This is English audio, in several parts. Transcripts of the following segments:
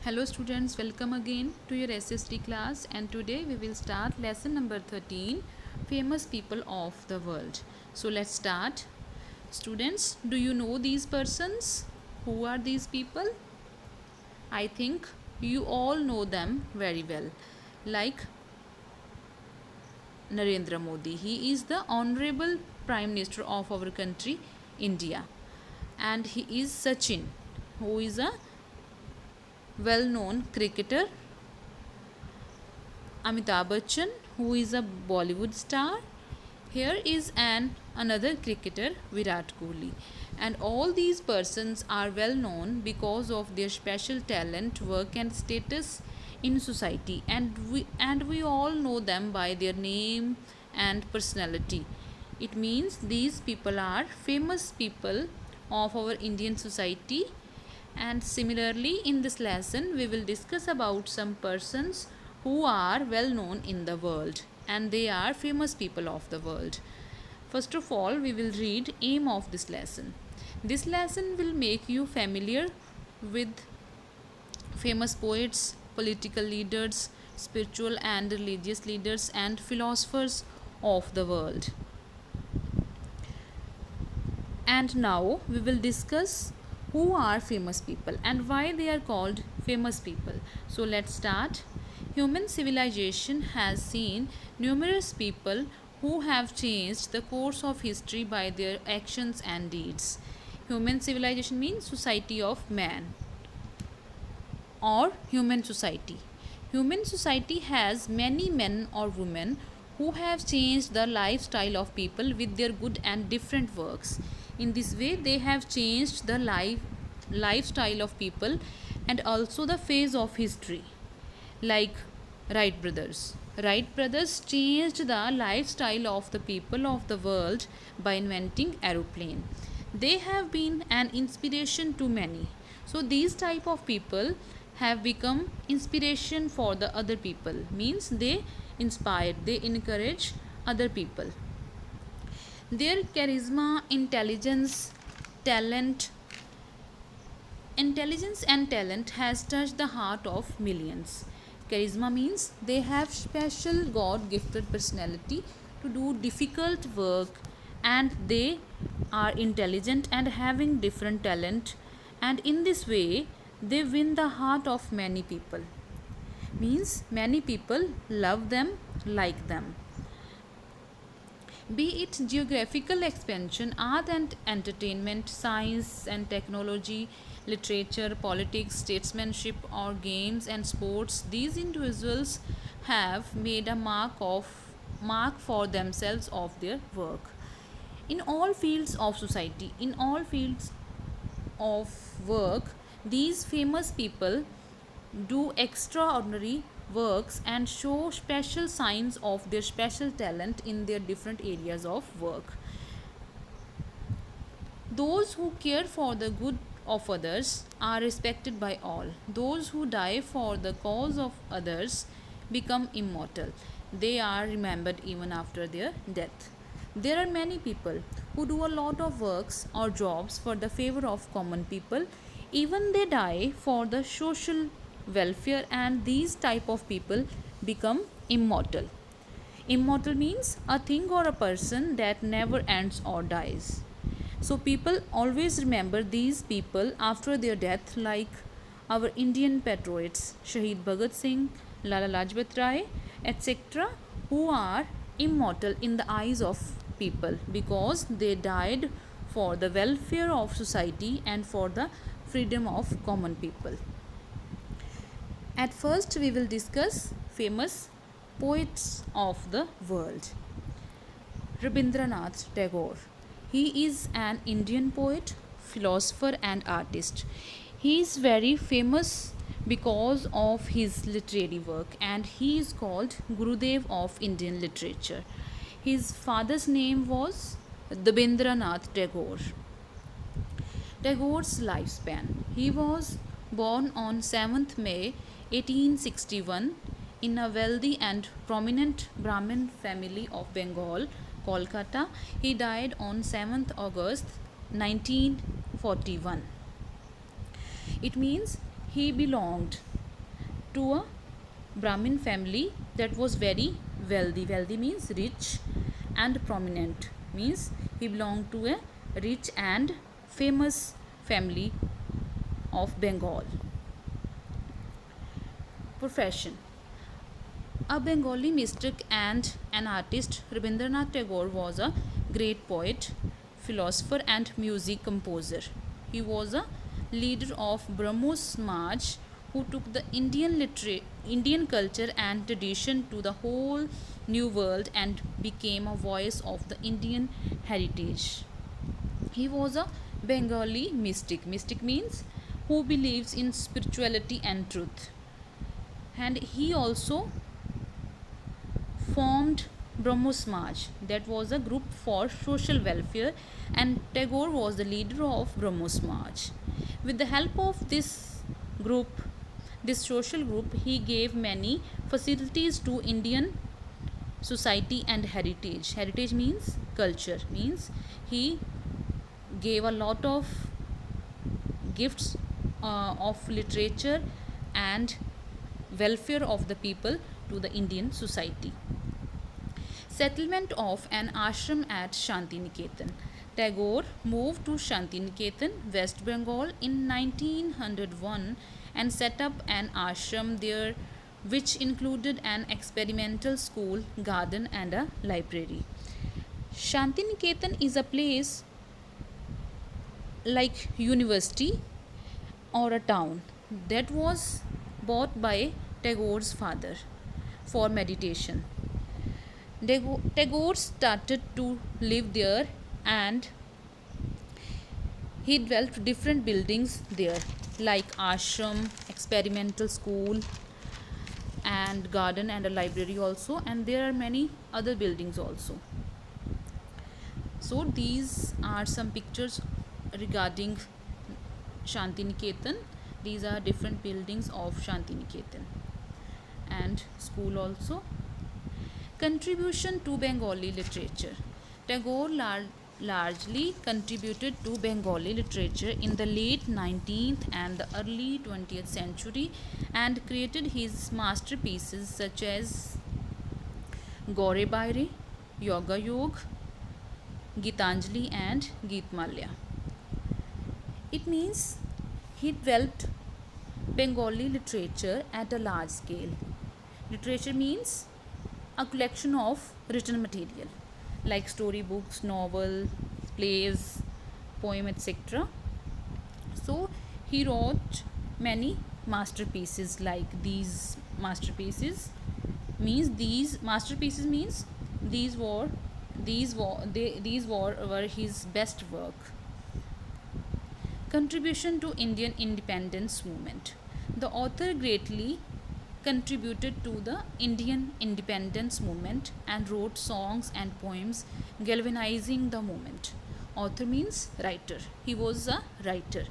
Hello students, welcome again to your SST class, and today we will start lesson number 13, famous people of the world. So let's start. Students, do you know these persons? Who are these people? I think you all know them very well. Like Narendra Modi. He is the honorable Prime Minister of our country, India. And he is Sachin, who is a well known cricketer. Amitabh Bachchan, who is a Bollywood star. Here is another cricketer, Virat Kohli. And all these persons are well known because of their special talent, work and status in society. And we all know them by their name and personality. It means these people are famous people of our Indian society. And similarly, in this lesson, we will discuss about some persons who are well known in the world and they are famous people of the world. First of all, we will read aim of this lesson. This lesson will make you familiar with famous poets, political leaders, spiritual and religious leaders and philosophers of the world. And now we will discuss who are famous people and why they are called famous people. So let's start. Human civilization has seen numerous people who have changed the course of history by their actions and deeds. Human civilization means society of man or human society. Human society has many men or women who have changed the lifestyle of people with their good and different works. In this way, they have changed the lifestyle of people and also the phase of history. Like Wright brothers. Wright brothers changed the lifestyle of the people of the world by inventing aeroplane. They have been an inspiration to many. So these type of people have become inspiration for the other people. Means they inspire, they encourage other people. Their charisma, talent, intelligence and talent has touched the heart of millions. Charisma means they have special God gifted personality to do difficult work, and they are intelligent and having different talent, and in this way they win the heart of many people. Means many people love them, like them. Be it geographical expansion, art and entertainment, science and technology, literature, politics, statesmanship, or games and sports, these individuals have made a mark for themselves of their work. In all fields of society, in all fields of work, these famous people do extraordinary works and show special signs of their special talent in their different areas of work. Those who care for the good of others are respected by all. Those who die for the cause of others become immortal. They are remembered even after their death. There are many people who do a lot of works or jobs for the favor of common people. Even they die for the social welfare, and these type of people become immortal. Immortal means a thing or a person that never ends or dies. So people always remember these people after their death, like our Indian patriots Shahid Bhagat Singh, Lala Lajpat Rai, etc., who are immortal in the eyes of people because they died for the welfare of society and for the freedom of common people. At first, we will discuss famous poets of the world. Rabindranath Tagore. He is an Indian poet, philosopher, and artist. He is very famous because of his literary work, and he is called Gurudev of Indian literature. His father's name was Rabindranath Tagore. Tagore's lifespan. He was born on 7th May 1861 in a wealthy and prominent Brahmin family of Bengal, Kolkata. He died on 7th August 1941. It means he belonged to a Brahmin family that was very wealthy. Wealthy means rich, and prominent means he belonged to a rich and famous family of Bengal. Profession. A Bengali mystic and an artist, Rabindranath Tagore was a great poet, philosopher, and music composer. He was a leader of Brahmo Samaj who took the Indian culture and tradition to the whole new world and became a voice of the Indian heritage. He was a Bengali mystic. Mystic means who believes in spirituality and truth. And he also formed Brahmo Samaj, that was a group for social welfare, and Tagore was the leader of Brahmo Samaj. With the help of group, this social group, he gave many facilities to Indian society and heritage. Heritage means culture, means he gave a lot of gifts of literature and welfare of the people to the Indian society. Settlement of an ashram at Shantiniketan. Tagore moved to Shantiniketan, West Bengal in 1901 and set up an ashram there which included an experimental school, garden and a library. Shantiniketan is a place like university or a town that was bought by Tagore's father for meditation. Tagore started to live there and he developed different buildings there like ashram, experimental school and garden and a library also, and there are many other buildings also. So these are some pictures regarding Shantiniketan. These are different buildings of Shantiniketan and school also. Contribution to Bengali literature. Tagore largely contributed to Bengali literature in the late 19th and the early 20th century and created his masterpieces such as Gaure Baire, Yoga Yog, Gitanjali and Geetmalya. It means he developed Bengali literature at a large scale. Literature means a collection of written material like storybooks, novel, plays, poem, etc. So he wrote many masterpieces like these masterpieces means were his best work. Contribution to Indian independence movement. The author greatly contributed to the Indian independence movement and wrote songs and poems galvanizing the movement. Author means writer. He was a writer.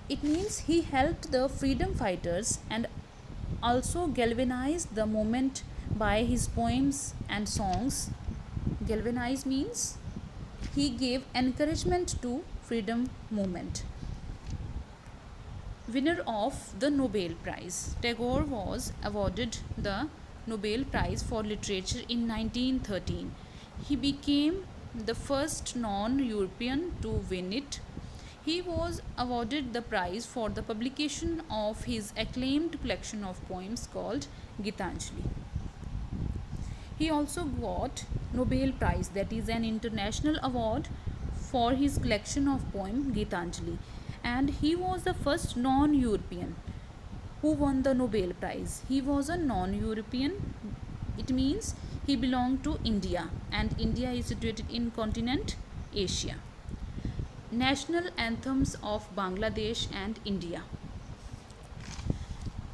It means he helped the freedom fighters and also galvanized the movement by his poems and songs. Galvanize means he gave encouragement to freedom movement. Winner of the Nobel Prize. Tagore was awarded the Nobel Prize for Literature in 1913. He became the first non-European to win it. He was awarded the prize for the publication of his acclaimed collection of poems called Gitanjali. He also got Nobel Prize, that is an international award for his collection of poem Gitanjali, and he was the first non-European who won the Nobel Prize. He was a non-European. It means he belonged to India, and India is situated in continent Asia. National anthems of Bangladesh and India.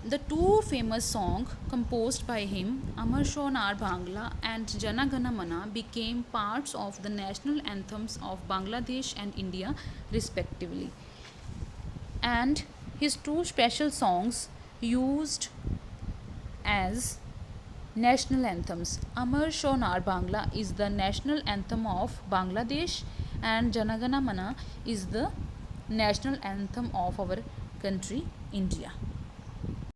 The two famous songs composed by him, Amar Shonar Bangla and Jana Gana Mana, became parts of the national anthems of Bangladesh and India respectively. And his two special songs used as national anthems. Amar Shonar Bangla is the national anthem of Bangladesh and Jana Gana Mana is the national anthem of our country India.